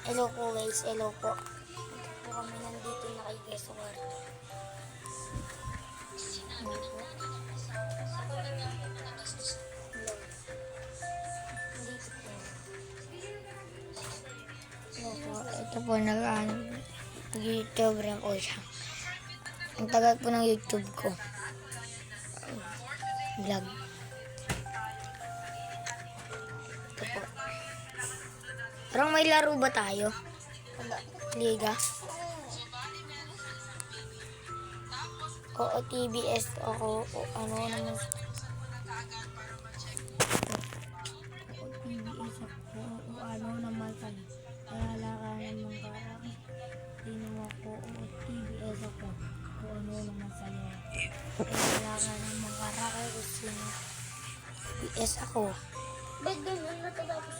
Hello po guys, hello po. Ito po kami nandito na kay Gesor. Hello po. Hello. Nandito po. Hello po. Ito po nag-YouTube rin po siya. Ang tagal po ng YouTube ko. Vlog. Ito po. Parang may laro ba tayo? Liga? Oo, TBS ako. O, ano naman. Oo, TBS ako. O, ano naman pala. Alala ka naman parang. Tino ako. O, TBS ako. O, ano naman sa'yo. Alala ka naman parang. TBS ako. Ba't ganun natapos?